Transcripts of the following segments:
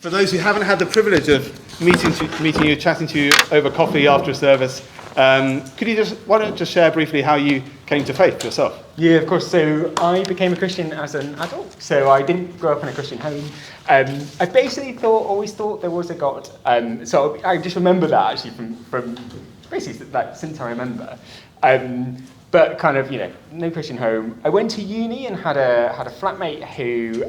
For those who haven't had the privilege of meeting you, chatting to you over coffee after a service, why don't you just share briefly how you came to faith yourself? Yeah, of course. So I became a Christian as an adult. So I didn't grow up in a Christian home. I basically always thought there was a God. So I just remember that actually from basically like since I remember. But kind of, no Christian home. I went to uni and had a flatmate who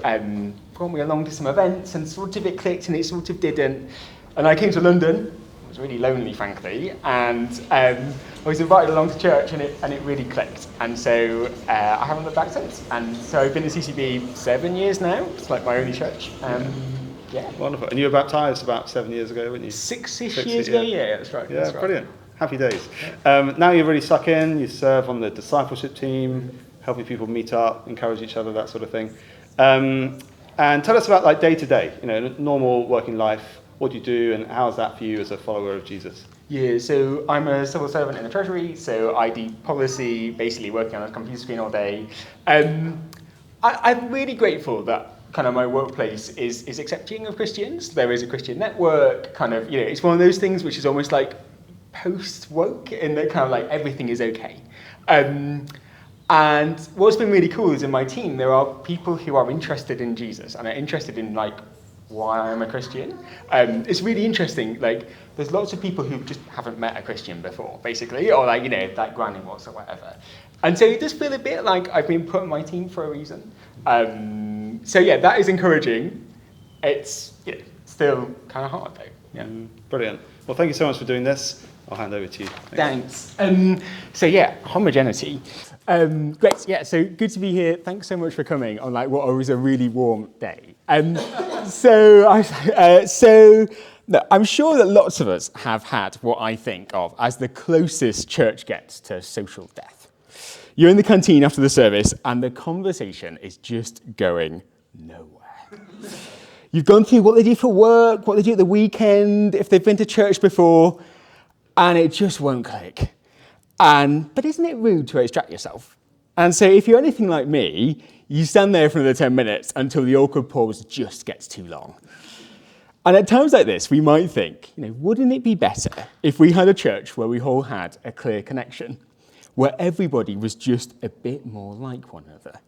brought me along to some events, and sort of it clicked and it sort of didn't. And I came to London. I was really lonely, frankly, and I was invited along to church, and it really clicked. And so I haven't looked back since. And so I've been at CCB 7 years now. It's like my only church. Yeah. Wonderful. And you were baptised about 7 years ago, weren't you? Six-ish years ago, yeah, that's right. Yeah, that's right. Brilliant. Happy days. Now you're really stuck in, you serve on the discipleship team, helping people meet up, encourage each other, that sort of thing. And tell us about like day to day, normal working life. What do you do, and how's that for you as a follower of Jesus? Yeah, so I'm a civil servant in the Treasury, so I do policy, basically working on a computer screen all day. I'm really grateful that kind of my workplace is accepting of Christians. There is a Christian network, kind of, it's one of those things which is almost like post-woke, in that kind of like everything is okay. And what's been really cool is in my team, there are people who are interested in Jesus and are interested in like why I'm a Christian. It's really interesting. Like, there's lots of people who just haven't met a Christian before, basically, or like, like granny was or whatever. And so it does feel a bit like I've been put on my team for a reason. So yeah, that is encouraging. It's still kind of hard though. Yeah. Brilliant. Well, thank you so much for doing this. I'll hand over to you. Thanks. So yeah, homogeneity. Great. Yeah. So good to be here. Thanks so much for coming on like what was a really warm day. So I'm sure that lots of us have had what I think of as the closest church gets to social death. You're in the canteen after the service, and the conversation is just going nowhere. You've gone through what they do for work, what they do at the weekend, if they've been to church before, and it just won't click. But isn't it rude to extract yourself? And so if you're anything like me, you stand there for another 10 minutes until the awkward pause just gets too long. And at times like this, we might think, wouldn't it be better if we had a church where we all had a clear connection, where everybody was just a bit more like one another?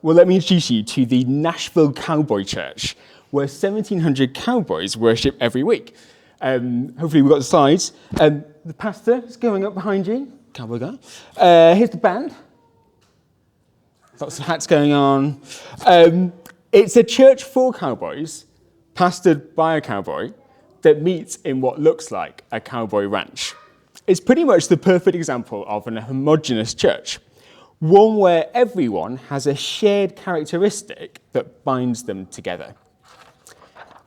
Well, let me introduce you to the Nashville Cowboy Church, where 1,700 cowboys worship every week. Hopefully we've got the slides. The pastor is going up behind you, cowboy guy. Here's the band. Lots of hats going on. It's a church for cowboys, pastored by a cowboy, that meets in what looks like a cowboy ranch. It's pretty much the perfect example of an homogenous church, one where everyone has a shared characteristic that binds them together.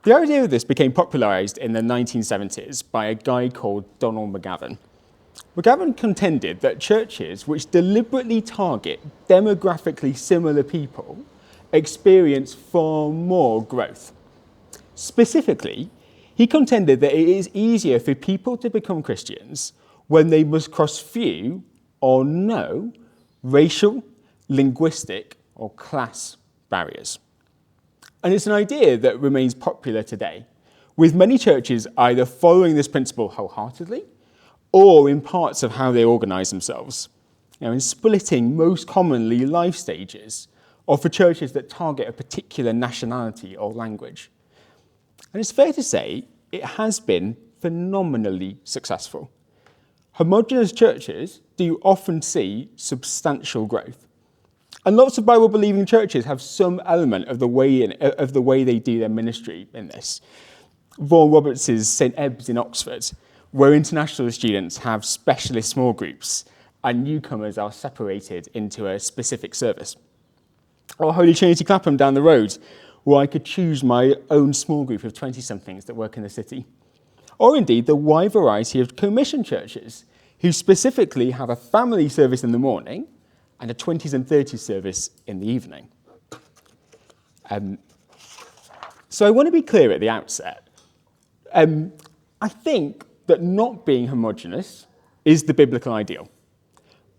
The idea of this became popularised in the 1970s by a guy called Donald McGavin. McGavin contended that churches which deliberately target demographically similar people experience far more growth. Specifically, he contended that it is easier for people to become Christians when they must cross few or no racial, linguistic, or class barriers. And it's an idea that remains popular today, with many churches either following this principle wholeheartedly or in parts of how they organise themselves, in splitting most commonly life stages, or for churches that target a particular nationality or language. And it's fair to say it has been phenomenally successful. Homogenous churches do often see substantial growth. And lots of Bible-believing churches have some element of the way they do their ministry in this. Vaughan Roberts' St Ebbs in Oxford, where international students have specialist small groups and newcomers are separated into a specific service. Or Holy Trinity Clapham down the road, where I could choose my own small group of 20-somethings that work in the city. Or indeed the wide variety of commission churches, who specifically have a family service in the morning and a 20s and 30s service in the evening. So I want to be clear at the outset. I think that not being homogenous is the biblical ideal.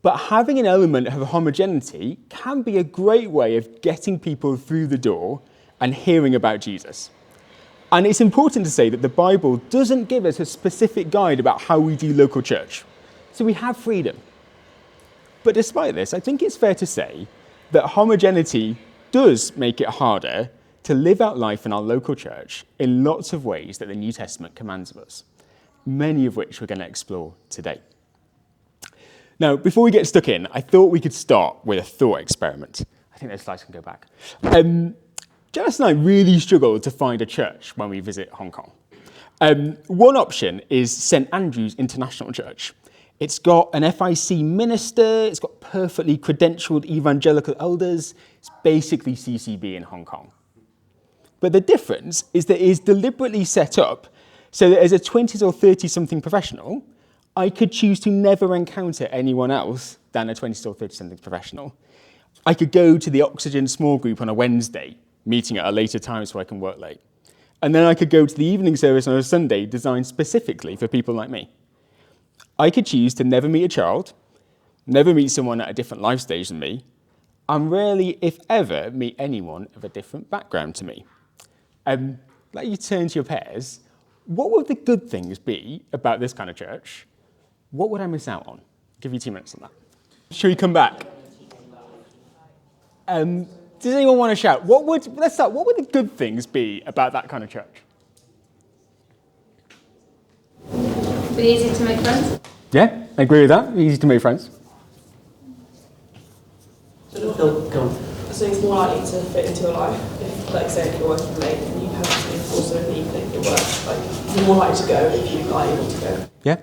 But having an element of homogeneity can be a great way of getting people through the door and hearing about Jesus. And it's important to say that the Bible doesn't give us a specific guide about how we do local church. So we have freedom. But despite this, I think it's fair to say that homogeneity does make it harder to live out life in our local church in lots of ways that the New Testament commands of us, many of which we're going to explore today. Now, before we get stuck in, I thought we could start with a thought experiment. I think those slides can go back. Janice and I really struggle to find a church when we visit Hong Kong. One option is St Andrew's International Church. It's got an FIC minister, it's got perfectly credentialed evangelical elders. It's basically CCB in Hong Kong. But the difference is that it is deliberately set up so that as a 20s or 30-something professional, I could choose to never encounter anyone else than a 20s or 30-something professional. I could go to the Oxygen small group on a Wednesday, meeting at a later time so I can work late. And then I could go to the evening service on a Sunday designed specifically for people like me. I could choose to never meet a child, never meet someone at a different life stage than me, and rarely, if ever, meet anyone of a different background to me. Let you turn to your pairs. What would the good things be about this kind of church? What would I miss out on? I'll give you 2 minutes on that. Should we come back? Does anyone want to shout? Let's start. What would the good things be about that kind of church? Be easy to make friends. Yeah, I agree with that. Easy to make friends. So it's more likely to fit into your life. If, like, say, if you're working late and you have something also in the evening at work, like, you're more likely to go if you are able to go. Yeah,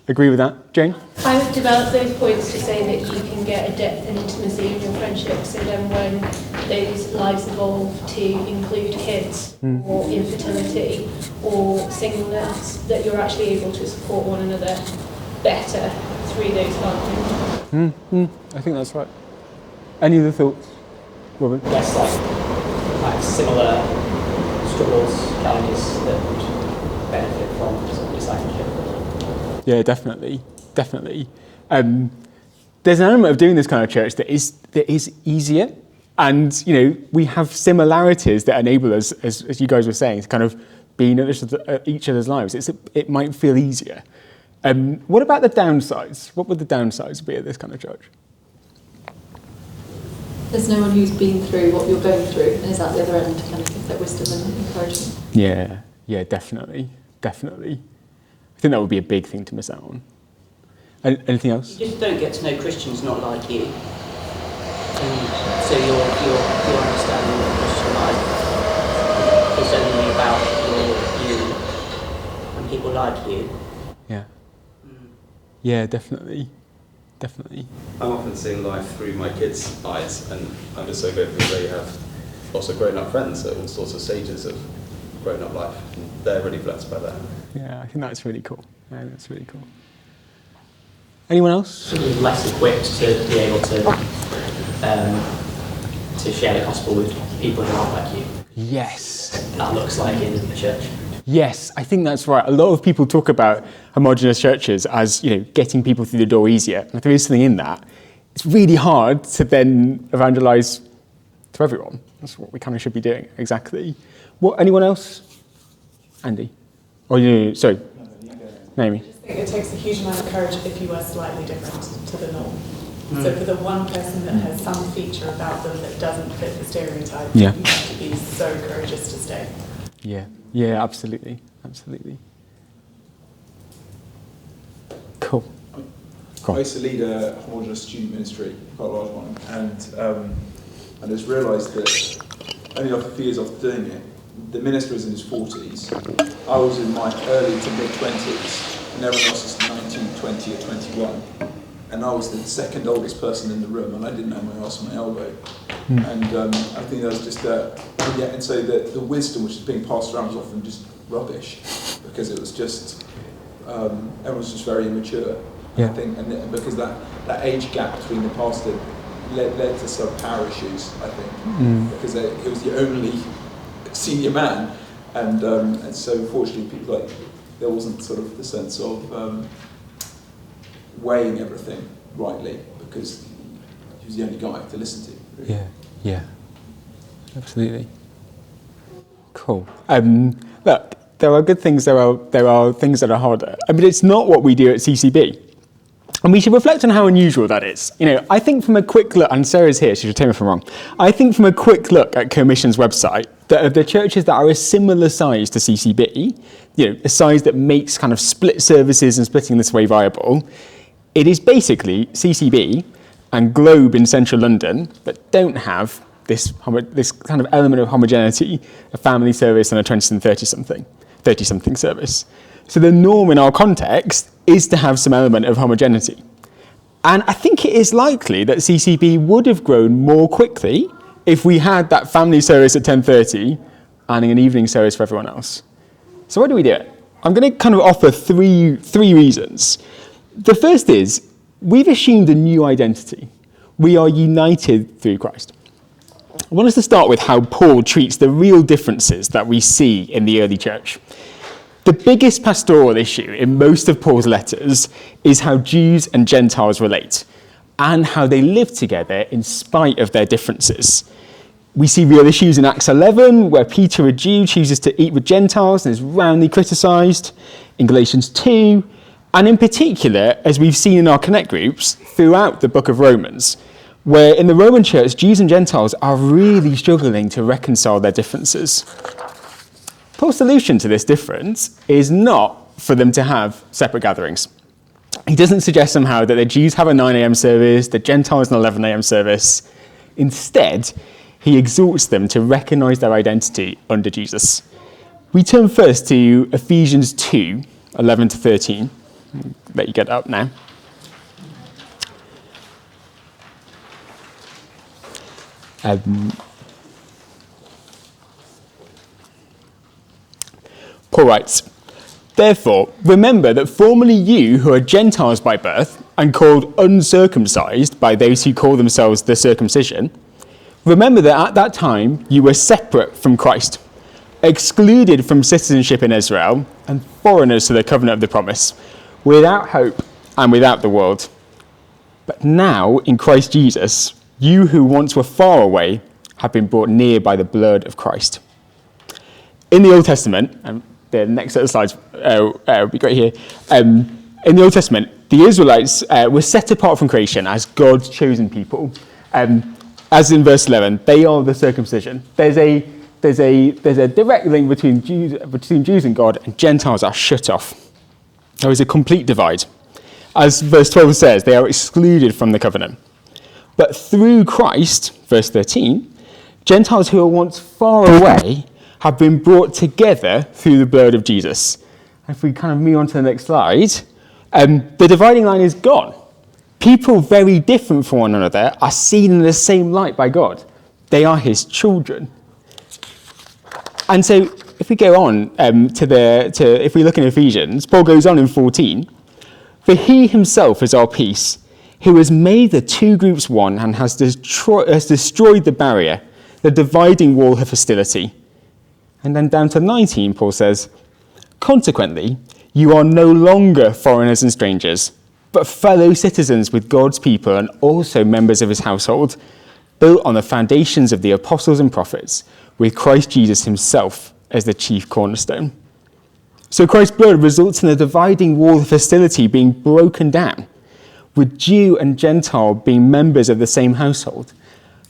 agree with that. Jane? I would develop those points to say that you can get a depth and intimacy in your friendships, so then when those lives evolve to include kids or infertility or singleness, that you're actually able to support one another better through those lines. I think that's right. Any other thoughts, Robin? Less like similar struggles, challenges that would benefit from sort of discipleship. Yeah, definitely. There's an element of doing this kind of church that is easier, and we have similarities that enable us, as you guys were saying, to kind of be in each other's lives. It might feel easier. What about the downsides? What would the downsides be of this kind of church? There's no one who's been through what you're going through and is at the other end to kind of give that wisdom and encouragement. Yeah, definitely. I think that would be a big thing to miss out on. Anything else? You just don't get to know Christians not like you. And so your understanding of Christian life is only about you and people like you. Yeah, definitely. I'm often seeing life through my kids' eyes, and I'm just so grateful that they have also grown-up friends at all sorts of stages of grown-up life. And they're really blessed by that. Yeah, I think that's really cool. Anyone else? Less equipped to be able to share the gospel with people who aren't like you. Yes. That looks like in the church. Yes, I think that's right. A lot of people talk about homogenous churches as, getting people through the door easier. And if there is something in that, it's really hard to then evangelise to everyone. That's what we kind of should be doing, exactly. Anyone else? Andy? Sorry. Naomi. I just think it takes a huge amount of courage if you are slightly different to the norm. So for the one person that has some feature about them that doesn't fit the stereotype, you have to be so courageous to stay. Yeah, absolutely. Cool. I used to lead a homogenous student ministry, quite a large one, and I just realised that only after a few years after doing it, the minister was in his 40s, I was in my early to mid-20s, and everyone else was 19, 20 or 21. And I was the second oldest person in the room, and I didn't know my arse from my elbow. And I think that was just and so the wisdom which is being passed around was often just rubbish, because it was just everyone was just very immature. I think, and because that age gap between the pastor led to some power issues, I think, because he was the only senior man, and so unfortunately people there wasn't sort of the sense of weighing everything rightly, because he was the only guy to listen to. Really. Yeah, absolutely. Cool. Look, there are good things, there are things that are harder. I mean, it's not what we do at CCB. And we should reflect on how unusual that is. I think from a quick look, and Sarah's here, she should tell me if I'm wrong. I think from a quick look at Commission's website, that of the churches that are a similar size to CCB, a size that makes kind of split services and splitting this way viable, it is basically CCB and Globe in central London that don't have this kind of element of homogeneity, a family service and a 20 and 30-something service. So the norm in our context is to have some element of homogeneity. And I think it is likely that CCB would have grown more quickly if we had that family service at 10:30 and an evening service for everyone else. So why do we do it? I'm going to kind of offer three reasons. The first is, we've assumed a new identity. We are united through Christ. I want us to start with how Paul treats the real differences that we see in the early church. The biggest pastoral issue in most of Paul's letters is how Jews and Gentiles relate and how they live together in spite of their differences. We see real issues in Acts 11, where Peter, a Jew, chooses to eat with Gentiles and is roundly criticised, in Galatians 2, and in particular, as we've seen in our Connect groups, throughout the book of Romans, where in the Roman church, Jews and Gentiles are really struggling to reconcile their differences. Paul's solution to this difference is not for them to have separate gatherings. He doesn't suggest somehow that the Jews have a 9 a.m. service, the Gentiles an 11 a.m. service. Instead, he exhorts them to recognise their identity under Jesus. We turn first to Ephesians 2, 11 to 13. I'll let you get up now. Paul writes, "Therefore, remember that formerly you, who are Gentiles by birth and called uncircumcised by those who call themselves the circumcision, remember that at that time you were separate from Christ, excluded from citizenship in Israel and foreigners to the covenant of the promise, without hope and without the world. But now, in Christ Jesus, you who once were far away have been brought near by the blood of Christ." In the Old Testament, the next set of slides would be great here. In the Old Testament, the Israelites were set apart from creation as God's chosen people. As in verse 11, they are the circumcision. There's a direct link between Jews and God, and Gentiles are shut off. There is a complete divide. As verse 12 says, they are excluded from the covenant. But through Christ, verse 13, Gentiles who were once far away have been brought together through the blood of Jesus. If we kind of move on to the next slide, the dividing line is gone. People very different from one another are seen in the same light by God. They are his children. And so if we go on if we look in Ephesians, Paul goes on in 14, "For he himself is our peace, who has made the two groups one and has destroyed the barrier, the dividing wall of hostility." And then down to 19, Paul says, "Consequently, you are no longer foreigners and strangers, but fellow citizens with God's people and also members of his household, built on the foundations of the apostles and prophets, with Christ Jesus himself as the chief cornerstone." So Christ's blood results in the dividing wall of hostility being broken down, with Jew and Gentile being members of the same household.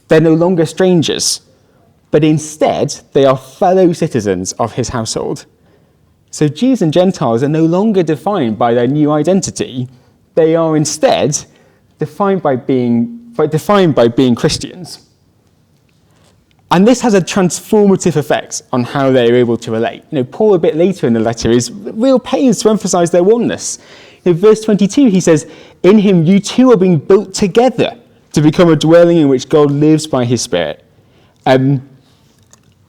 They're no longer strangers, but instead they are fellow citizens of his household. So Jews and Gentiles are no longer defined by their new identity. They are instead defined by being Christians. And this has a transformative effect on how they are able to relate. Paul, a bit later in the letter, is real pains to emphasize their oneness. In verse 22, he says, "In him you two are being built together to become a dwelling in which God lives by his Spirit." And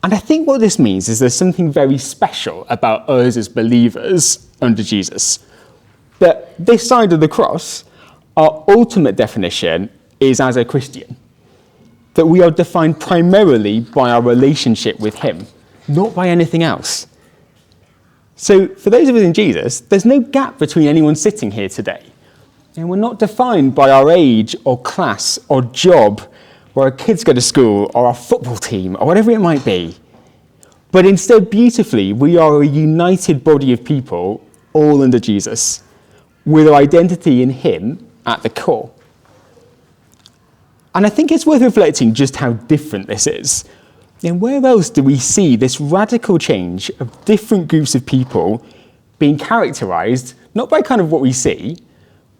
I think what this means is there's something very special about us as believers under Jesus. That this side of the cross, our ultimate definition is as a Christian. That we are defined primarily by our relationship with him, not by anything else. So for those of us in Jesus, there's no gap between anyone sitting here today. And we're not defined by our age or class or job, where our kids go to school or our football team or whatever it might be. But instead, beautifully, we are a united body of people, all under Jesus, with our identity in him at the core. And I think it's worth reflecting just how different this is. And where else do we see this radical change of different groups of people being characterised, not by kind of what we see,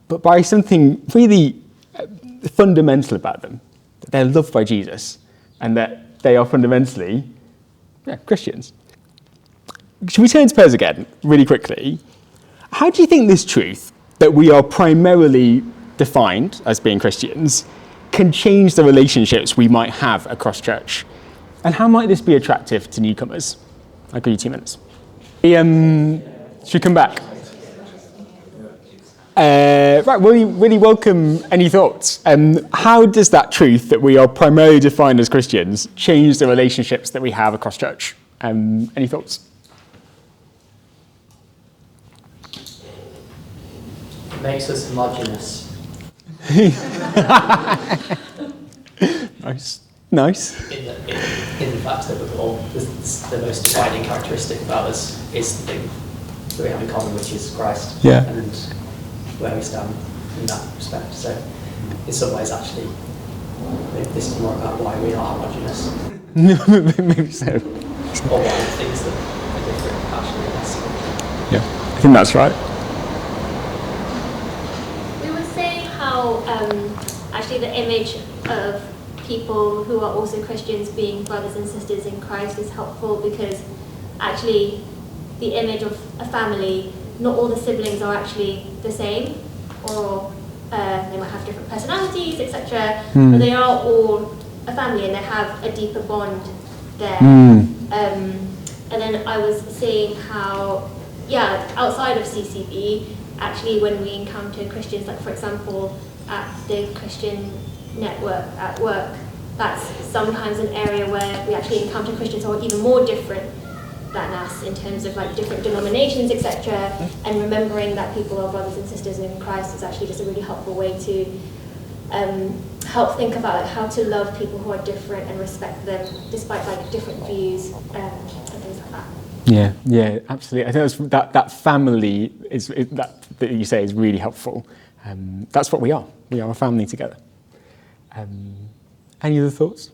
but by something really fundamental about them, that they're loved by Jesus, and that they are fundamentally Christians. Should we turn to Pez again, really quickly? How do you think this truth, that we are primarily defined as being Christians, can change the relationships we might have across church? And how might this be attractive to newcomers? I'll give you 2 minutes. Should we come back? Right, really welcome any thoughts. How does that truth that we are primarily defined as Christians change the relationships that we have across church? Any thoughts? It makes us homogenous. Nice. In the fact that we're all, the most defining characteristic about us is the thing that we have in common, which is Christ. Yeah. And where we stand in that respect. So, in some ways, actually, this is more about why we are homogenous. Maybe so. Or why the things that are different actually are less. Yeah, I think that's right. We were saying how actually the image of people who are also Christians being brothers and sisters in Christ is helpful, because actually the image of a family, not all the siblings are actually the same, or they might have different personalities, etc. But they are all a family and they have a deeper bond there. And then I was saying how, outside of CCB, actually when we encounter Christians, like for example, at the Christian network at work, that's sometimes an area where we actually encounter Christians who are even more different than us in terms of like different denominations, etc. And remembering that people are brothers and sisters in Christ is actually just a really helpful way to help think about like how to love people who are different and respect them despite like different views and things like that. Yeah, absolutely. I think that family is that you say is really helpful. That's what we are. We are a family together. Any other thoughts?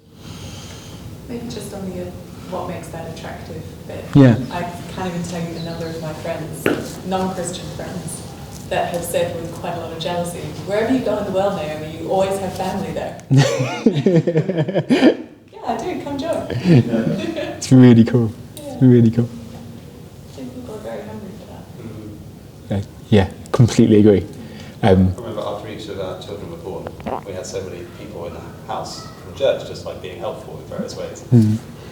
Maybe just on the what makes that attractive bit. Yeah. I can't even tell you the number of my friends, non-Christian friends, that have said with quite a lot of jealousy, wherever you go in the world, Naomi, you always have family there. Yeah, I do, come join. It's really cool. It's really cool. I think people are very hungry for that. Yeah, completely agree. I remember after each of our children were born, we had so many people in the house from church just like being helpful in various ways.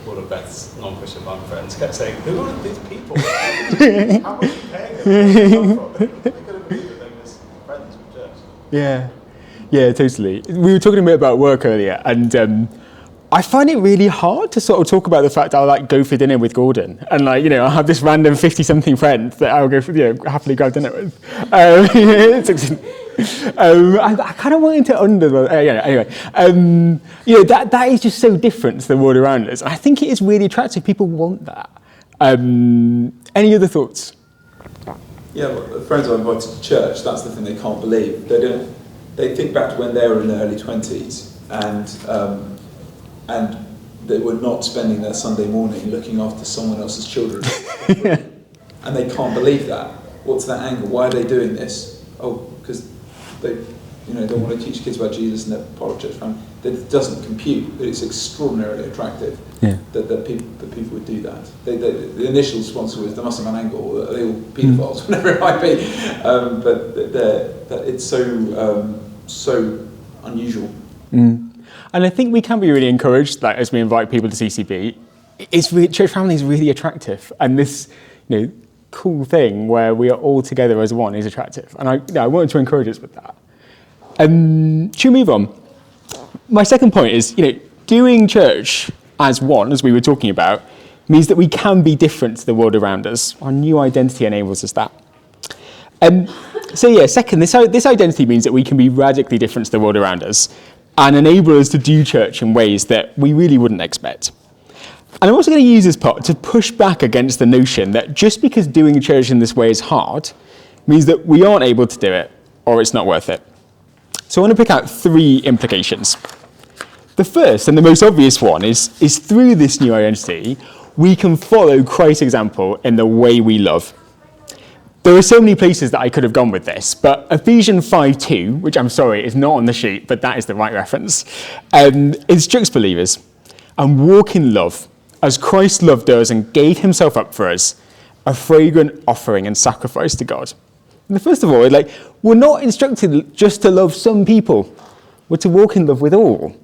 All of Beth's non-Christian mum friends kept saying, "Who are these people? How much are you paying them? Where do they come from?" They couldn't believe that they were just friends from church. Yeah, totally. We were talking a bit about work earlier, and I find it really hard to sort of talk about the fact that I like go for dinner with Gordon, and like I have this random 50-something friend that I'll go for happily go dinner with. I kind of wanted to anyway. That is just so different to the world around us. I think it is really attractive. People want that. Any other thoughts? Yeah, well, the friends I've invited to church, that's the thing they can't believe. They think back to when they were in their early 20s and they were not spending their Sunday morning looking after someone else's children. And they can't believe that. What's that angle? Why are they doing this? Oh, because they don't want to teach kids about Jesus and they're part of church family. That doesn't compute, but it's extraordinarily attractive that people would do that. The initial response was, there must have an angle, are they all paedophiles, whatever it might be. But it's so unusual. And I think we can be really encouraged, like as we invite people to CCB. Church family is really attractive, and this, cool thing where we are all together as one is attractive. And I wanted to encourage us with that. Should we move on? My second point is, doing church as one, as we were talking about, means that we can be different to the world around us. Our new identity enables us that. Second, this identity means that we can be radically different to the world around us and enable us to do church in ways that we really wouldn't expect. And I'm also going to use this part to push back against the notion that just because doing church in this way is hard means that we aren't able to do it or it's not worth it. So I want to pick out 3 implications. The first and the most obvious one is through this new identity, we can follow Christ's example in the way we love. There are so many places that I could have gone with this, but Ephesians 5:2, which I'm sorry is not on the sheet, but that is the right reference, instructs believers and walk in love as Christ loved us and gave himself up for us, a fragrant offering and sacrifice to God. And first of all, we're not instructed just to love some people, we're to walk in love with all.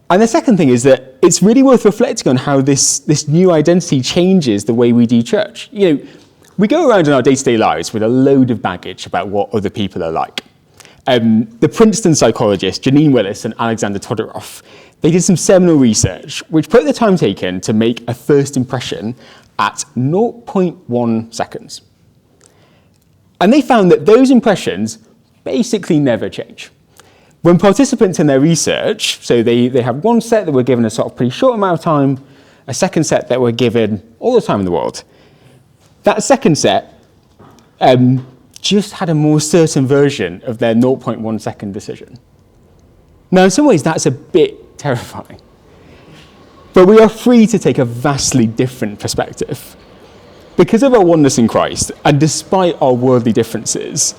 And the second thing is that it's really worth reflecting on how this new identity changes the way we do church. We go around in our day-to-day lives with a load of baggage about what other people are like. The Princeton psychologists Janine Willis and Alexander Todorov, they did some seminal research which put the time taken to make a first impression at 0.1 seconds. And they found that those impressions basically never change. When participants in their research, so they have one set that were given a sort of pretty short amount of time, a second set that were given all the time in the world, that second set just had a more certain version of their 0.1 second decision. Now, in some ways, that's a bit terrifying. But we are free to take a vastly different perspective. Because of our oneness in Christ, and despite our worldly differences,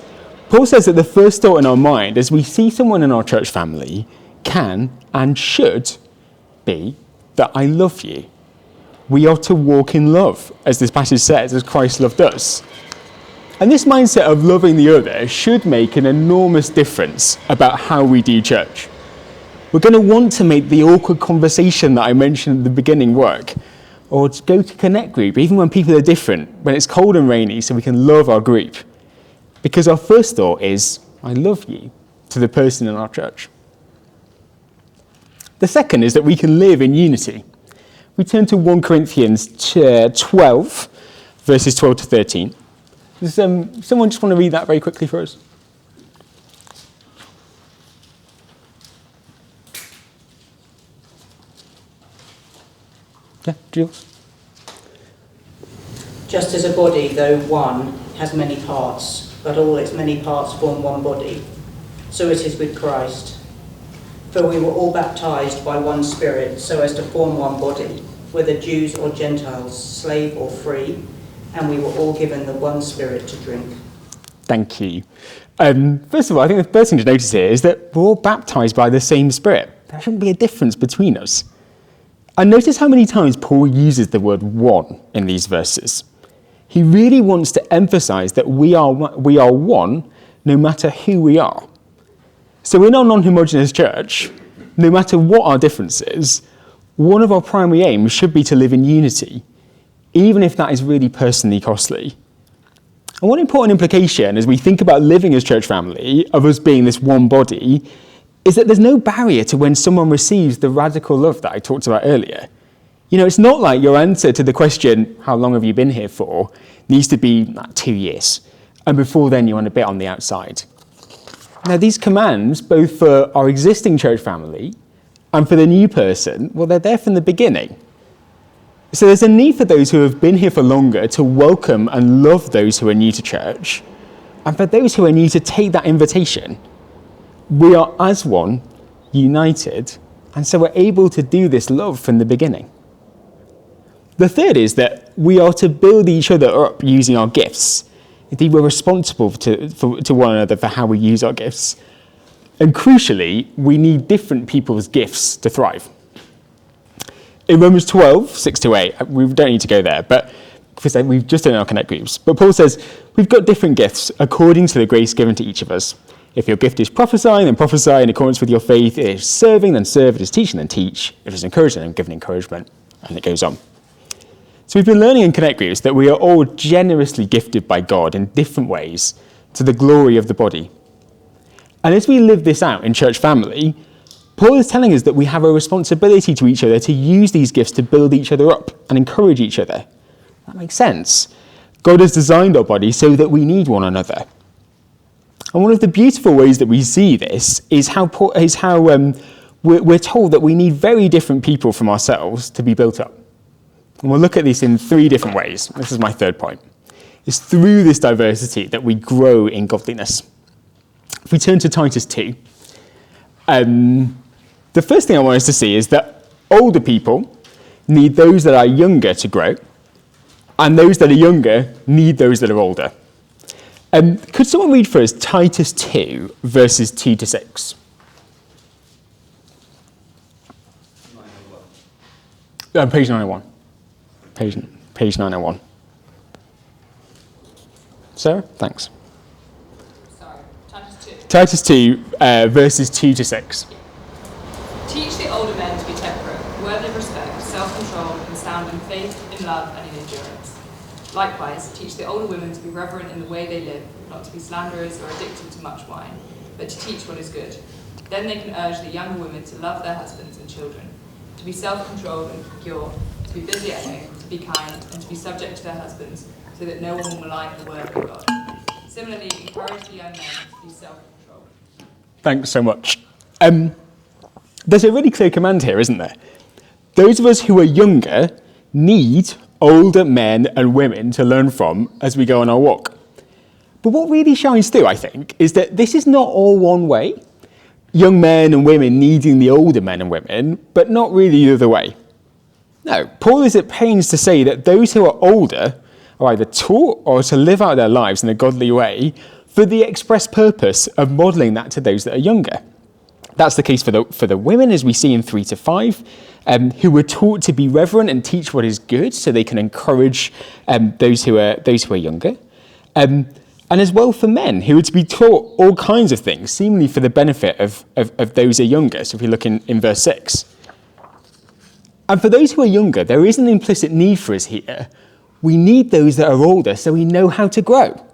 Paul says that the first thought in our mind as we see someone in our church family can and should be that I love you. We are to walk in love, as this passage says, as Christ loved us. And this mindset of loving the other should make an enormous difference about how we do church. We're going to want to make the awkward conversation that I mentioned at the beginning work, or to go to Connect Group, even when people are different, when it's cold and rainy, so we can love our group. Because our first thought is, I love you, to the person in our church. The second is that we can live in unity. We turn to 1 Corinthians 12, verses 12 to 13. Does someone just want to read that very quickly for us? Yeah, Jules? Just as a body, though one, has many parts, but all its many parts form one body, so it is with Christ. For we were all baptized by one Spirit, so as to form one body, whether Jews or Gentiles, slave or free, and we were all given the one Spirit to drink. Thank you. First of all, I think the first thing to notice here is that we're all baptized by the same Spirit. There shouldn't be a difference between us. And notice how many times Paul uses the word one in these verses. He really wants to emphasize that we are one no matter who we are. So in our non-homogenous church, no matter what our difference is, one of our primary aims should be to live in unity, even if that is really personally costly. And one important implication as we think about living as church family, of us being this one body, is that there's no barrier to when someone receives the radical love that I talked about earlier. It's not like your answer to the question, how long have you been here for, needs to be like 2 years. And before then, you're a bit on the outside. Now, these commands, both for our existing church family and for the new person, well, they're there from the beginning. So there's a need for those who have been here for longer to welcome and love those who are new to church, and for those who are new to take that invitation. We are as one, united, and so we're able to do this love from the beginning. The third is that we are to build each other up using our gifts. Indeed, we're responsible to one another for how we use our gifts. And crucially, we need different people's gifts to thrive. In Romans 12, 6-8, we don't need to go there, but because we've just done our Connect groups. But Paul says, we've got different gifts according to the grace given to each of us. If your gift is prophesying, then prophesy in accordance with your faith. If it is serving, then serve. If it is teaching, then teach. If it is encouraging, then give encouragement. And it goes on. So we've been learning in Connect groups that we are all generously gifted by God in different ways to the glory of the body. And as we live this out in church family, Paul is telling us that we have a responsibility to each other to use these gifts to build each other up and encourage each other. That makes sense. God has designed our body so that we need one another. And one of the beautiful ways that we see this is how we're told that we need very different people from ourselves to be built up. And we'll look at this in 3 different ways. This is my third point. It's through this diversity that we grow in godliness. If we turn to Titus 2, the first thing I want us to see is that older people need those that are younger to grow, and those that are younger need those that are older. Could someone read for us Titus 2, verses 2 to 6? Page 901. Page 901. Sarah, thanks. Sorry, Titus 2. Titus 2, verses 2 to 6. Teach the older men to be temperate, worthy of respect, self-controlled, and sound in faith, in love, and in endurance. Likewise, teach the older women to be reverent in the way they live, not to be slanderers or addicted to much wine, but to teach what is good. Then they can urge the younger women to love their husbands and children, to be self-controlled and pure, to be busy at home, to be kind, and to be subject to their husbands, so that no one will malign the word of God. Similarly, encourage the young men to be self-controlled. Thanks so much. There's a really clear command here, isn't there? Those of us who are younger need older men and women to learn from as we go on our walk. But what really shines through, I think, is that this is not all one way. Young men and women needing the older men and women, but not really the other way. No, Paul is at pains to say that those who are older are either taught or to live out their lives in a godly way for the express purpose of modelling that to those that are younger. That's the case for the women, as we see in 3 to 5, who were taught to be reverent and teach what is good, so they can encourage those who are younger. And as well for men, who are to be taught all kinds of things, seemingly for the benefit of those who are younger. So if we look in verse 6. And for those who are younger, there is an implicit need for us here. We need those that are older so we know how to grow.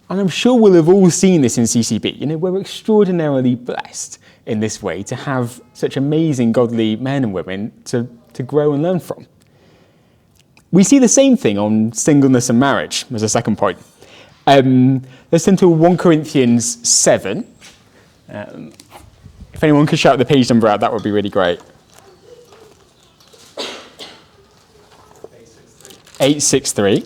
And I'm sure we'll have all seen this in CCB. You know, we're extraordinarily blessed in this way to have such amazing godly men and women to grow and learn from. We see the same thing on singleness and marriage as a second point. Let's turn to 1 Corinthians 7. If anyone could shout the page number out, that would be really great. 863.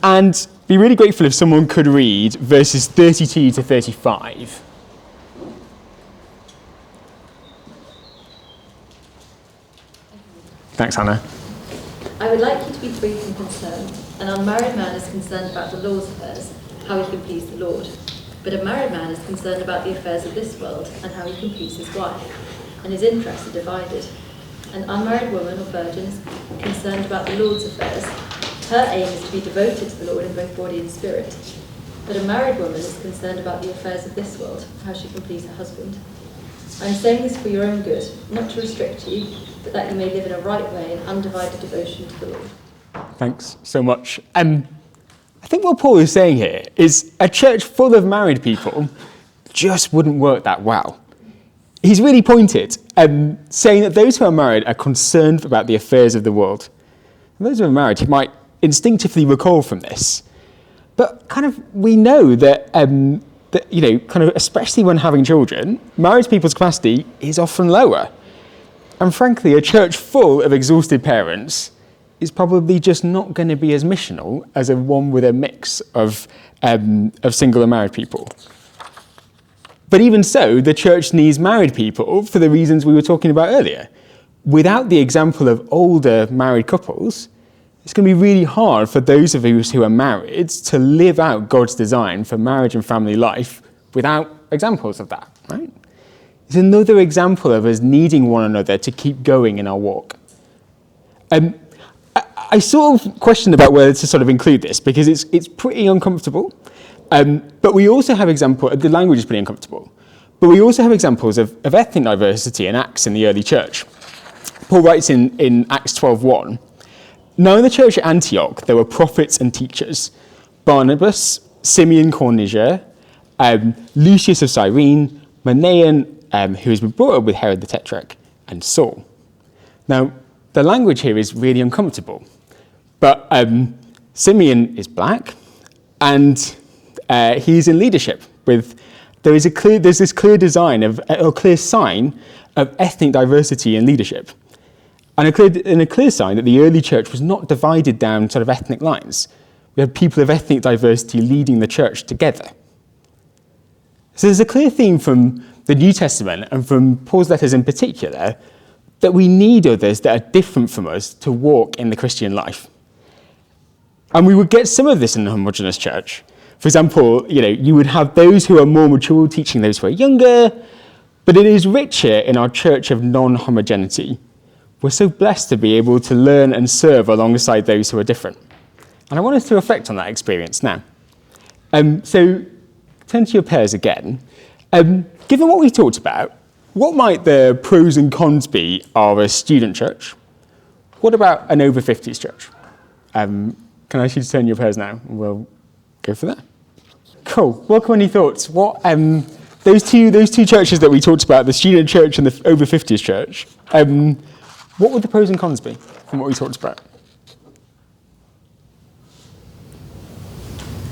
And be really grateful if someone could read verses 32 to 35. Thanks, Hannah. I would like you to be free from concern. An unmarried man is concerned about the Lord's affairs, how he can please the Lord. But a married man is concerned about the affairs of this world and how he can please his wife, and his interests are divided. An unmarried woman or virgin is concerned about the Lord's affairs. Her aim is to be devoted to the Lord in both body and spirit. But a married woman is concerned about the affairs of this world, how she can please her husband. I am saying this for your own good, not to restrict you, but that you may live in a right way in undivided devotion to the Lord. Thanks so much. I think what Paul is saying here is a church full of married people just wouldn't work that well. He's really pointed, saying that those who are married are concerned about the affairs of the world. And those who are married, you might instinctively recoil from this. But kind of, we know that, you know, kind of, especially when having children, married people's capacity is often lower. And frankly, a church full of exhausted parents is probably just not going to be as missional as a one with a mix of single and married people. But even so, the church needs married people for the reasons we were talking about earlier. Without the example of older married couples, it's going to be really hard for those of us who are married to live out God's design for marriage and family life without examples of that, right? It's another example of us needing one another to keep going in our walk. I sort of questioned about whether to sort of include this because it's pretty uncomfortable. But we also have the language is pretty uncomfortable. But we also have examples of ethnic diversity in Acts in the early church. Paul writes in Acts 12:1, "Now in the church at Antioch there were prophets and teachers, Barnabas, Simeon called Niger, Lucius of Cyrene, Manaen, who has been brought up with Herod the Tetrarch, and Saul." Now, the language here is really uncomfortable. But Simeon is black, and he's in leadership with there's this clear design of a clear sign of ethnic diversity in leadership, and a clear sign that the early church was not divided down sort of ethnic lines. We had people of ethnic diversity leading the church together. So there's a clear theme from the New Testament and from Paul's letters in particular that we need others that are different from us to walk in the Christian life. And we would get some of this in the homogenous church. For example, you would have those who are more mature teaching those who are younger, but it is richer in our church of non-homogeneity. We're so blessed to be able to learn and serve alongside those who are different. And I want us to reflect on that experience now. So turn to your pairs again. Given what we talked about, what might the pros and cons be of a student church? What about an over 50s church? Can I ask you to turn your pairs now? We'll go for that. Cool. Welcome. Any thoughts? What those two churches that we talked about, the student church and the over 50s church, what would the pros and cons be from what we talked about?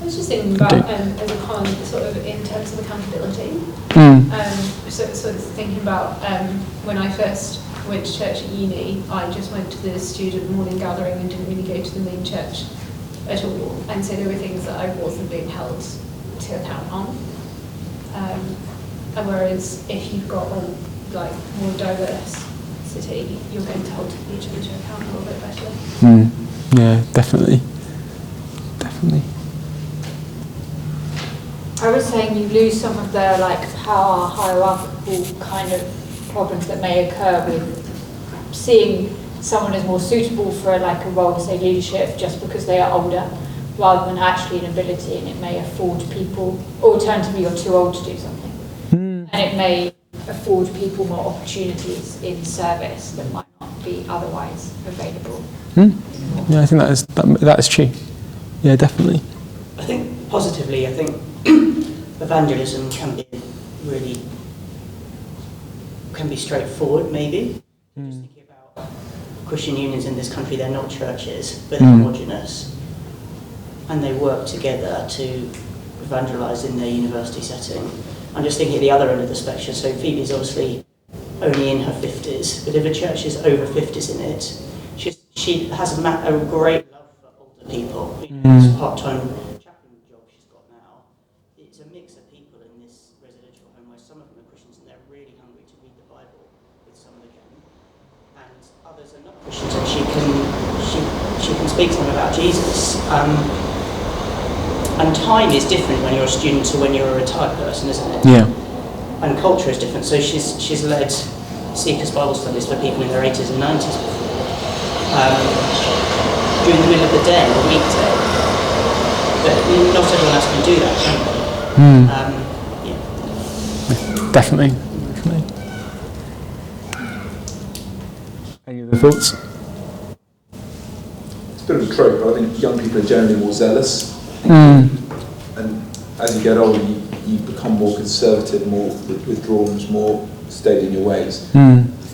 I was just thinking about as a con, sort of in terms of accountability. So thinking about when I first went to church at uni, I just went to the student morning gathering and didn't really go to the main church at all. And so there were things that I wasn't being held to account on. And whereas if you've got a more diverse city, you're going to hold each other to account a little bit better. Yeah, definitely. I was saying you lose some of the power hierarchical kind of problems that may occur with seeing someone as more suitable for a role, say leadership, just because they are older, rather than actually an ability, and it may afford people, alternatively you're too old to do something, and it may afford people more opportunities in service that might not be otherwise available. Yeah, I think that is true. Yeah, definitely. I think positively, evangelism can be straightforward, maybe. Just thinking about Christian unions in this country, they're not churches, but they're homogenous, and they work together to evangelise in their university setting. I'm just thinking at the other end of the spectrum. So Phoebe's obviously only in her 50s, but if a church is over 50s in it, she has a great love for older people. This part-time chaplain job she's got now, it's a mix of people in this residential home where some of them are Christians and they're really hungry to read the Bible with some of them, and others are not Christians, and she can speak to them about Jesus. And time is different when you're a student to when you're a retired person, isn't it? Yeah. And culture is different. So she's led Seekers Bible studies for people in their 80s and 90s before. During the middle of the day, a weekday. But not everyone else can do that, can they? Definitely. Any other thoughts? It's a bit of a trope, but I think young people are generally more zealous. And as you get older, you become more conservative, more withdrawn, more steady in your ways.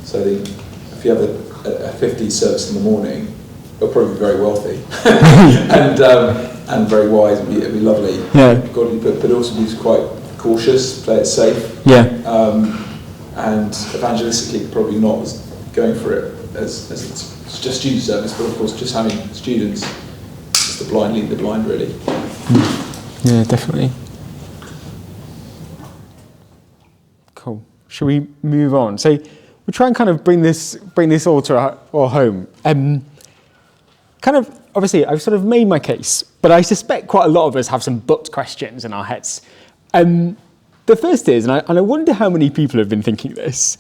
So I think if you have a 50s service in the morning, you'll probably be very wealthy and very wise. It'd be lovely. Yeah. But also be quite cautious, play it safe. Yeah. And evangelistically, probably not as going for it as it's just student service, but of course, just having students. The blind lead the blind, really. Yeah, definitely. Cool. Shall we move on? So we'll try and kind of bring this all to our home. Obviously, I've sort of made my case, but I suspect quite a lot of us have some but questions in our heads. The first is, and I wonder how many people have been thinking this,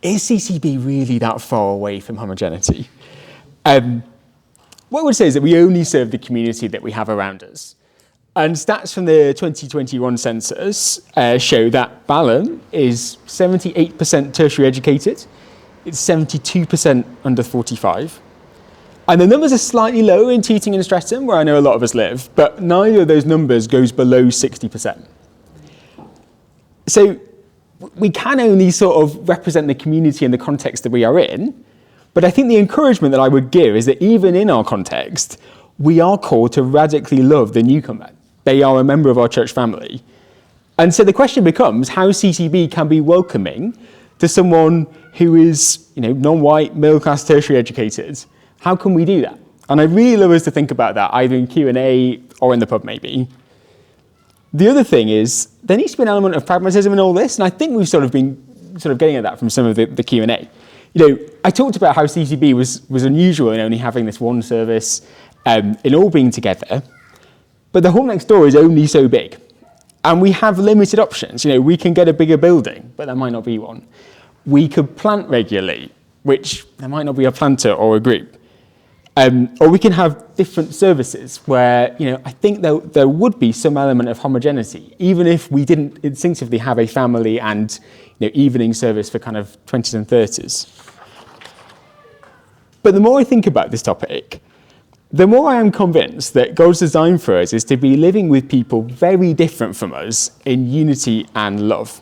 is CCB really that far away from homogeneity? What I would say is that we only serve the community that we have around us. And stats from the 2021 census show that Balham is 78% tertiary educated. It's 72% under 45. And the numbers are slightly lower in Teating and Streatham, where I know a lot of us live, but neither of those numbers goes below 60%. So we can only sort of represent the community in the context that we are in. But I think the encouragement that I would give is that even in our context, we are called to radically love the newcomer. They are a member of our church family. And so the question becomes how CCB can be welcoming to someone who is, non-white, middle-class, tertiary educated. How can we do that? And I'd really love us to think about that, either in Q&A or in the pub, maybe. The other thing is, there needs to be an element of pragmatism in all this, and I think we've sort of been getting at that from some of the Q&A. I talked about how CCB was unusual in only having this one service, in all being together, but the hall next door is only so big, and we have limited options. We can get a bigger building, but there might not be one. We could plant regularly, which there might not be a planter or a group. Or we can have different services where, I think there would be some element of homogeneity, even if we didn't instinctively have a family and evening service for kind of 20s and 30s. But the more I think about this topic, the more I am convinced that God's design for us is to be living with people very different from us in unity and love,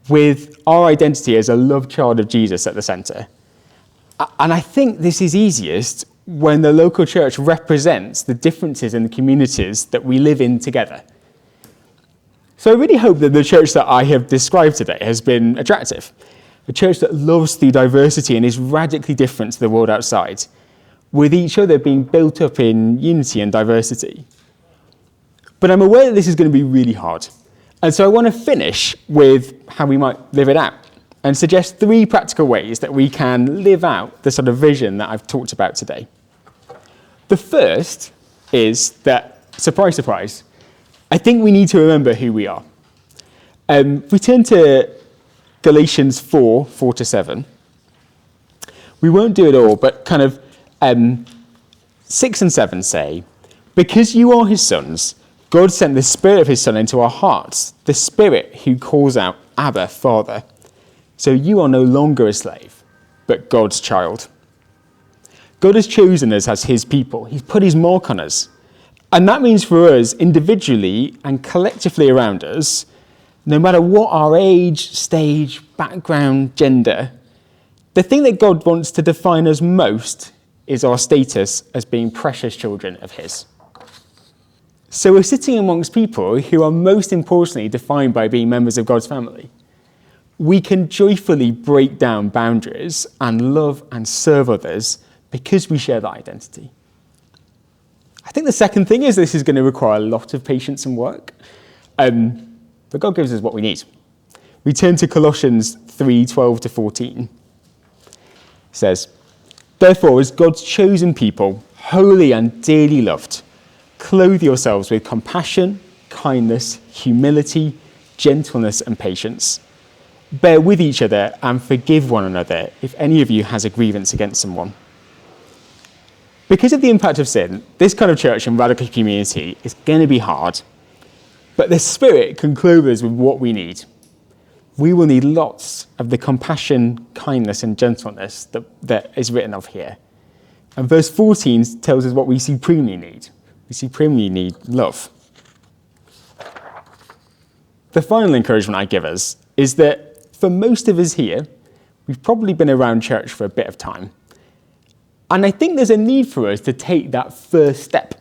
with our identity as a loved child of Jesus at the centre. And I think this is easiest when the local church represents the differences in the communities that we live in together. So I really hope that the church that I have described today has been attractive. A church that loves the diversity and is radically different to the world outside, with each other being built up in unity and diversity. But I'm aware that this is going to be really hard. And so I want to finish with how we might live it out, and suggest 3 practical ways that we can live out the sort of vision that I've talked about today. The first is that, surprise, surprise, I think we need to remember who we are. We turn to Galatians 4:4-7. We won't do it all, but kind of 6 and 7 say, because you are his sons, God sent the Spirit of his Son into our hearts, the Spirit who calls out, Abba, Father. So you are no longer a slave, but God's child. God has chosen us as his people. He's put his mark on us. And that means for us, individually and collectively around us, no matter what our age, stage, background, gender, the thing that God wants to define us most is our status as being precious children of his. So we're sitting amongst people who are most importantly defined by being members of God's family. We can joyfully break down boundaries and love and serve others because we share that identity. I think the second thing is this is going to require a lot of patience and work, but God gives us what we need. We turn to Colossians 3:12-14. It says, therefore, as God's chosen people, holy and dearly loved, clothe yourselves with compassion, kindness, humility, gentleness, and patience. Bear with each other and forgive one another if any of you has a grievance against someone. Because of the impact of sin, this kind of church and radical community is going to be hard, but the Spirit can clothe us with what we need. We will need lots of the compassion, kindness, and gentleness that is written of here. And verse 14 tells us what we supremely need. We supremely need love. The final encouragement I give us is that for most of us here, we've probably been around church for a bit of time. And I think there's a need for us to take that first step.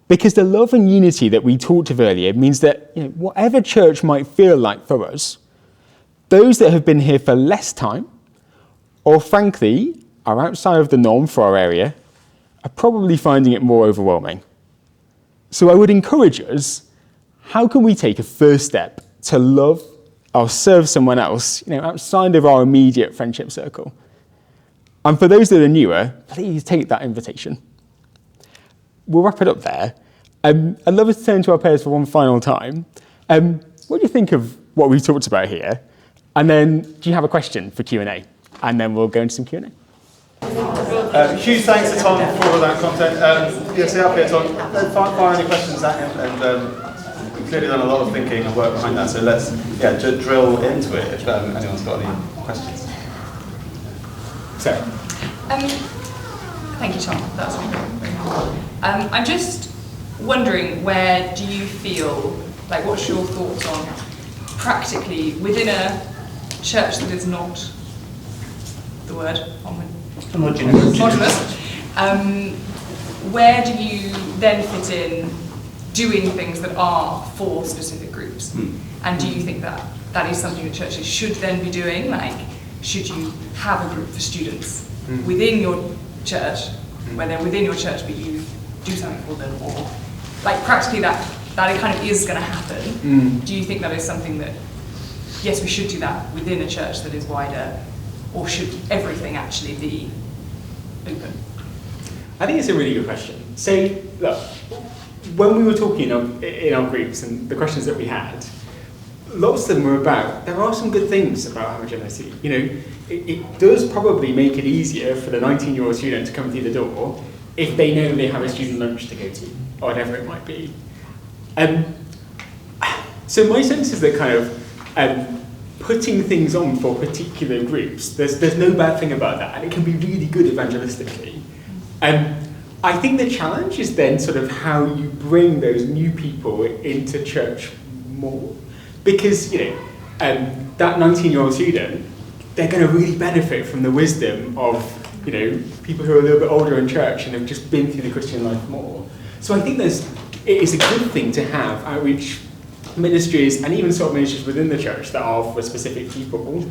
Because the love and unity that we talked of earlier means that whatever church might feel like for us, those that have been here for less time, or frankly, are outside of the norm for our area, are probably finding it more overwhelming. So I would encourage us, how can we take a first step to love or serve someone else, outside of our immediate friendship circle? And for those that are newer, please take that invitation. We'll wrap it up there. I'd love us to turn to our pairs for one final time. What do you think of what we've talked about here? And then, do you have a question for Q&A? And then we'll go into some Q&A. Huge thanks to Tom for all of that content. Stay up here, Tom. Fire any questions at him, and we've clearly done a lot of thinking and work behind that. So let's drill into it if anyone's got any questions. Sarah. Thank you, Tom. That was very helpful. I'm just wondering, where do you feel, what's your thoughts on practically within a church that is not the word homogenous? Where do you then fit in doing things that are for specific groups? And do you think that that is something that churches should then be doing? Like, should you have a group for students within your church, where they're within your church, but you do something for them, or like practically that it kind of is going to happen? Do you think that is something that, yes, we should do that within a church that is wider, or should everything actually be open? I think it's a really good question. So, look, when we were talking in our groups and the questions that we had, lots of them were about, there are some good things about homogeneity. You know, it does probably make it easier for the 19-year-old student to come through the door if they know they have a student lunch to go to, or whatever it might be. So my sense is that kind of putting things on for particular groups, there's no bad thing about that, and it can be really good evangelistically. I think the challenge is then sort of how you bring those new people into church more. Because, you know, that 19-year-old student, they're going to really benefit from the wisdom of, you know, people who are a little bit older in church and have just been through the Christian life more. So I think it is a good thing to have outreach ministries and even sort of ministries within the church that are for specific people.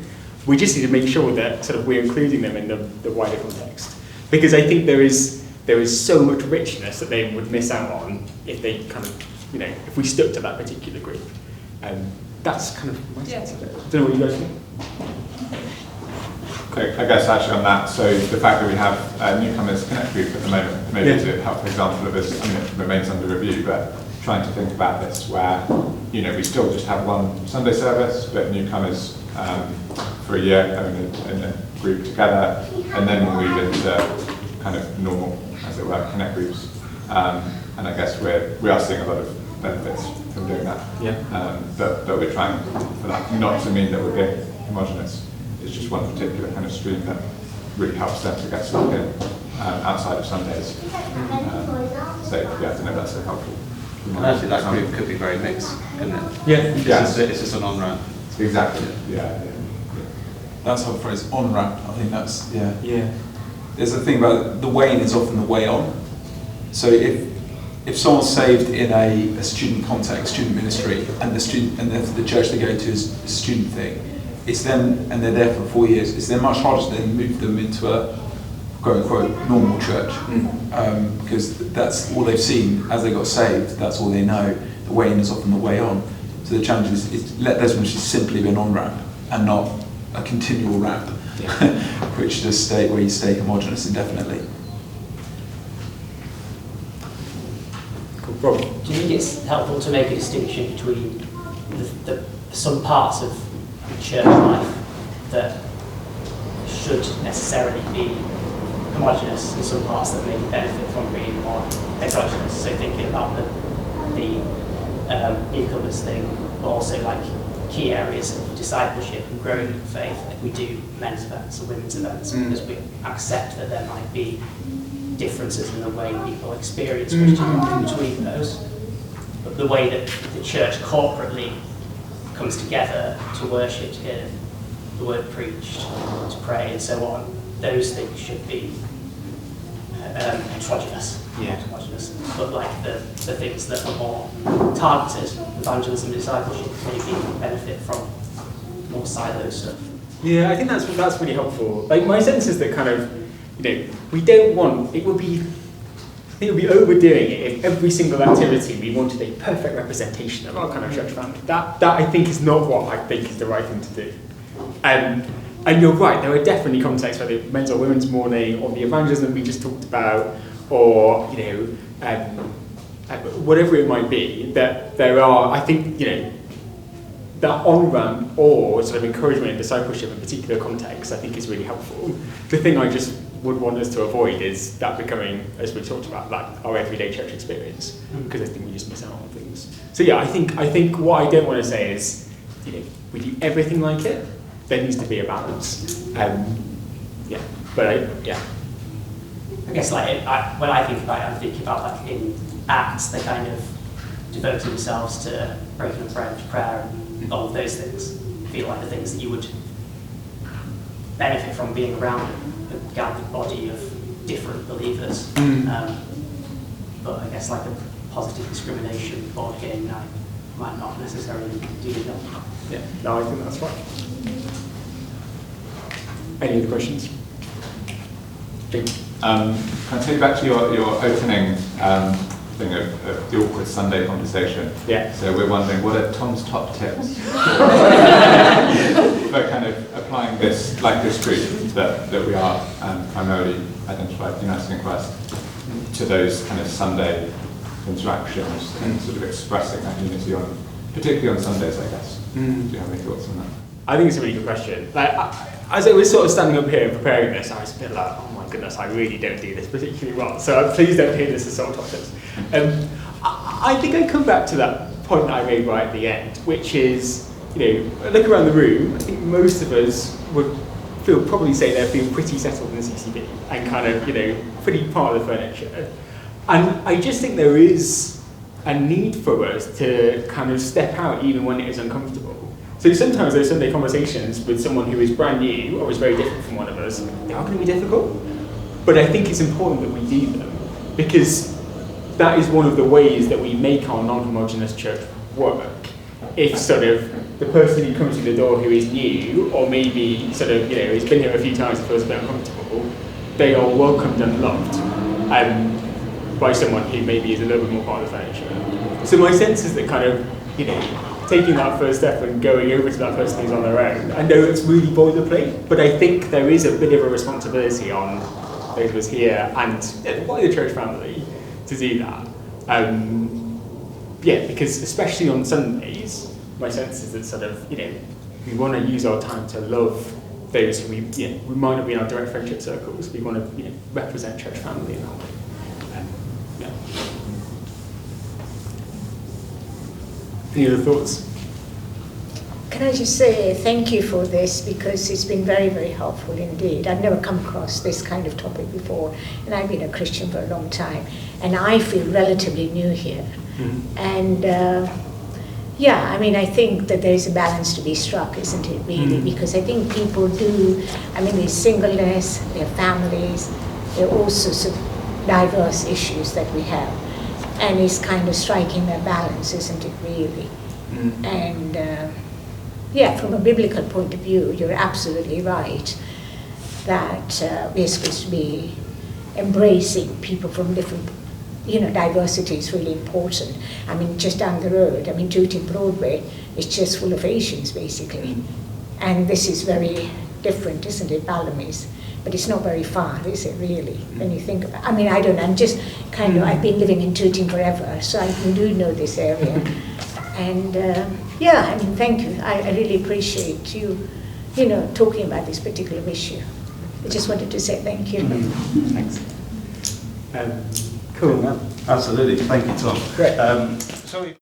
We just need to make sure that sort of we're including them in the wider context. Because I think there is so much richness that they would miss out on if they kind of, you know, if we stuck to that particular group. That's kind of my sense of it. I don't know what you guys think. Okay, I guess actually on that, so the fact that we have a newcomers connect group at the moment, maybe is a helpful example of this. I mean, it remains under review, but trying to think about this where, you know, we still just have one Sunday service, but newcomers for a year are in a group together, and then we'll move into kind of normal, as it were, connect groups. And I guess we are seeing a lot of benefits from doing that. But we're trying for that not to mean that we're being homogenous. It's just one particular kind of stream that really helps them to get stuck in outside of Sundays. So yeah, I don't know if that's so helpful. And actually that group could be very mixed, couldn't it? Yeah. It's just an on-ramp. Exactly. Yeah. That's how the phrase on-ramp, I think that's, yeah. There's a thing about the way in is often the way on. So if someone's saved in a student context, student ministry, and the church they go to is a student thing, it's then, and they're there for 4 years, it's then much harder to then move them into a quote-unquote normal church, because that's all they've seen as they got saved, that's all they know. The way in is often the way on. So the challenge is let those ministries simply be an on-ramp and not a continual ramp, which just where you stay homogenous indefinitely. Rob. Do you think it's helpful to make a distinction between some parts of the church life that should necessarily be homogenous and some parts that maybe benefit from being more heterogeneous? So thinking about the newcomers thing, but also like key areas of discipleship and growing in faith. Like we do men's events and women's events because we accept that there might be differences in the way people experience Christianity between those. But the way that the church corporately comes together to worship, to hear the word preached, to pray and so on, those things should be heterogeneous. Homogenous. But like the things that are more targeted, evangelism and discipleship, maybe benefit from more siloed stuff. Yeah, I think that's really helpful. Like my sense is that kind of, you know, we don't want, it would be overdoing it if every single activity we wanted a perfect representation of our kind of church family. That I think is not what I think is the right thing to do. And you're right, there are definitely contexts, whether men's or women's morning, or the evangelism we just talked about, or, you know, whatever it might be, that there are, I think, you know, that on-ramp or sort of encouragement in discipleship in particular contexts, I think is really helpful. The thing I just would want us to avoid is that becoming, as we talked about, like our everyday church experience, because I think we just miss out on things. So yeah, I think what I don't want to say is, you know, we do everything like it. There needs to be a balance. I guess like when I think about it, I'm thinking about like in Acts, they kind of devoted themselves to breaking of bread, prayer, and all of those things. I feel like the things that you would benefit from being around a gathered body of different believers. But I guess like positive discrimination for gay might not necessarily do the job. Yeah, no, I think that's right. Any other questions? Can I take you back to your opening thing of the awkward Sunday conversation? Yeah. So we're wondering, what are Tom's top tips for kind of applying this, like this group that we are primarily identified united in Christ, to those kind of Sunday interactions and sort of expressing that unity on, particularly on Sundays, I guess. Do you have any thoughts on that? I think it's a really good question. Like, as I was sort of standing up here and preparing this, I was a bit like, oh my goodness, I really don't do this particularly well. So please don't hear this as sort of top tips. I think I come back to that point that I made right at the end, which is, you know, I look around the room, I think most of us would probably say they've been pretty settled in the CCB and kind of, you know, pretty part of the furniture. And I just think there is a need for us to kind of step out even when it is uncomfortable. So sometimes those Sunday conversations with someone who is brand new or is very different from one of us, they are going to be difficult. But I think it's important that we do them, because that is one of the ways that we make our non-homogenous church work. If sort of the person who comes through the door who is new, or maybe sort of, you know, has been here a few times and feels a bit uncomfortable, they are welcomed and loved by someone who maybe is a little bit more part of the furniture. So my sense is that kind of, you know, taking that first step and going over to that person who's on their own, I know it's really boilerplate, but I think there is a bit of a responsibility on those of us here and the wider church family to do that. Yeah, because especially on Sundays, my sense is that sort of, you know, we want to use our time to love those who we might not be in our direct friendship circles. We want to, you know, represent church family in that way. Yeah. Any other thoughts? Can I just say thank you for this, because it's been very, very helpful indeed. I've never come across this kind of topic before, and I've been a Christian for a long time, and I feel relatively new here. Mm-hmm. And yeah, I mean, I think that there's a balance to be struck, isn't it, really? Mm-hmm. Because I think people do, I mean, there's singleness, there are families, there are all sorts of diverse issues that we have. And it's kind of striking that balance, isn't it, really? Mm-hmm. And yeah, from a biblical point of view, you're absolutely right that we're supposed to be embracing people from different, you know, diversity is really important. I mean, just down the road, I mean, Tooting Broadway is just full of Asians, basically. And this is very different, isn't it, Balham is? But it's not very far, is it, really, when you think about it? I mean, I don't know, I'm just kind of, I've been living in Tooting forever, so I do know this area. And yeah, I mean, thank you. I really appreciate you, you know, talking about this particular issue. I just wanted to say thank you. Thanks. Cool. Absolutely. Thank you, Tom. Great. So